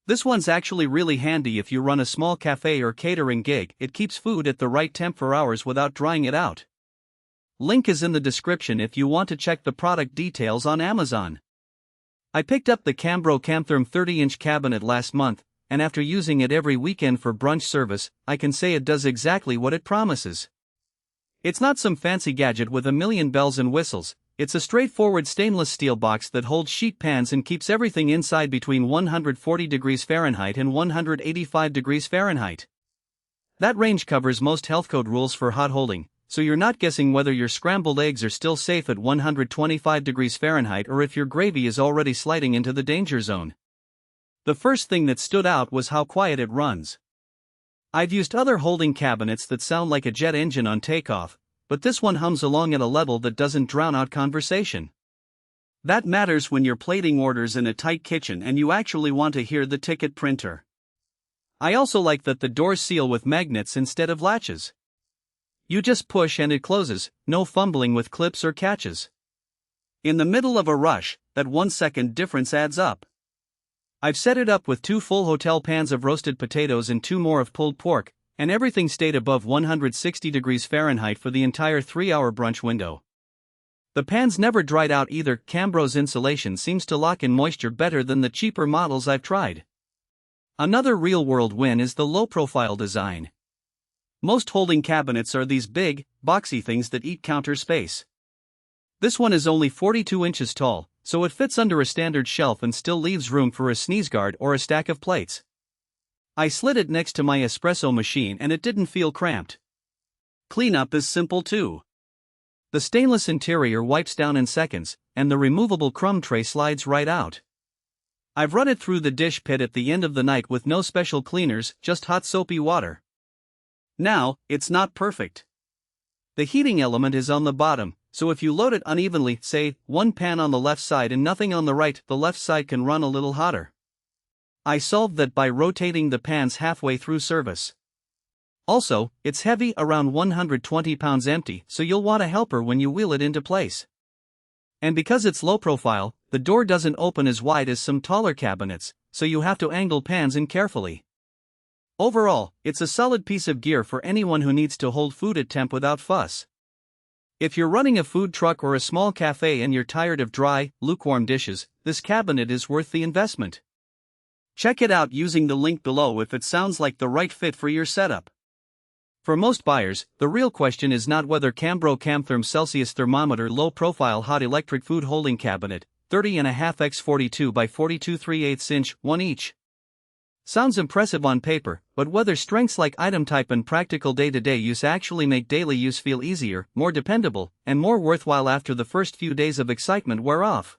This one's actually really handy if you run a small cafe or catering gig. It keeps food at the right temp for hours without drying it out. Link is in the description if you want to check the product details on Amazon. I picked up the Cambro Camtherm 30-inch cabinet last month, and after using it every weekend for brunch service, I can say it does exactly what it promises. It's not some fancy gadget with a million bells and whistles. It's a straightforward stainless steel box that holds sheet pans and keeps everything inside between 140 degrees Fahrenheit and 185 degrees Fahrenheit. That range covers most health code rules for hot holding, so you're not guessing whether your scrambled eggs are still safe at 125 degrees Fahrenheit or if your gravy is already sliding into the danger zone. The first thing that stood out was how quiet it runs. I've used other holding cabinets that sound like a jet engine on takeoff, but this one hums along at a level that doesn't drown out conversation. That matters when you're plating orders in a tight kitchen and you actually want to hear the ticket printer. I also like that the doors seal with magnets instead of latches. You just push and it closes, no fumbling with clips or catches. In the middle of a rush, that 1-second difference adds up. I've set it up with 2 full hotel pans of roasted potatoes and 2 more of pulled pork, and everything stayed above 160 degrees Fahrenheit for the entire 3-hour brunch window. The pans never dried out either. Cambro's insulation seems to lock in moisture better than the cheaper models I've tried. Another real-world win is the low-profile design. Most holding cabinets are these big, boxy things that eat counter space. This one is only 42 inches tall, so it fits under a standard shelf and still leaves room for a sneeze guard or a stack of plates. I slid it next to my espresso machine and it didn't feel cramped. Cleanup is simple too. The stainless interior wipes down in seconds, and the removable crumb tray slides right out. I've run it through the dish pit at the end of the night with no special cleaners, just hot soapy water. Now, it's not perfect. The heating element is on the bottom, so if you load it unevenly, say, one pan on the left side and nothing on the right, the left side can run a little hotter. I solved that by rotating the pans halfway through service. Also, it's heavy, around 120 pounds empty, so you'll want a helper when you wheel it into place. And because it's low profile, the door doesn't open as wide as some taller cabinets, so you have to angle pans in carefully. Overall, it's a solid piece of gear for anyone who needs to hold food at temp without fuss. If you're running a food truck or a small cafe and you're tired of dry, lukewarm dishes, this cabinet is worth the investment. Check it out using the link below if it sounds like the right fit for your setup. For most buyers, the real question is not whether Cambro Camtherm Celsius Thermometer low-profile hot electric food holding cabinet, 30.5 x 42 by 42 3/8 inch, 1 each. Sounds impressive on paper, but whether strengths like item type and practical day-to-day use actually make daily use feel easier, more dependable, and more worthwhile after the first few days of excitement wear off.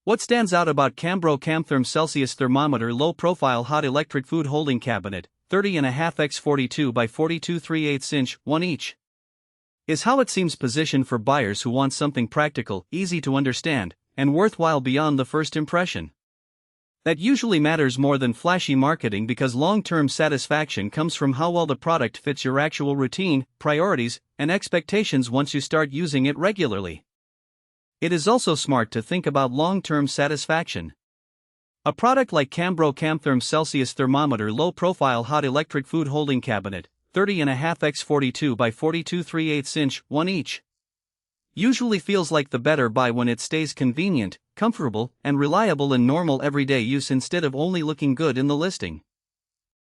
What stands out about Cambro Camtherm Celsius Thermometer low-profile hot electric food holding cabinet, 30.5 x 42 by 42 3/8 inch, 1 each, is how it seems positioned for buyers who want something practical, easy to understand, and worthwhile beyond the first impression. That usually matters more than flashy marketing because long-term satisfaction comes from how well the product fits your actual routine, priorities, and expectations once you start using it regularly. It is also smart to think about long-term satisfaction. A product like Cambro Camtherm Celsius Thermometer low-profile hot electric food holding cabinet, 30.5 x 42 by 42 3/8 inch, 1 each, usually feels like the better buy when it stays convenient, comfortable, and reliable in normal everyday use instead of only looking good in the listing.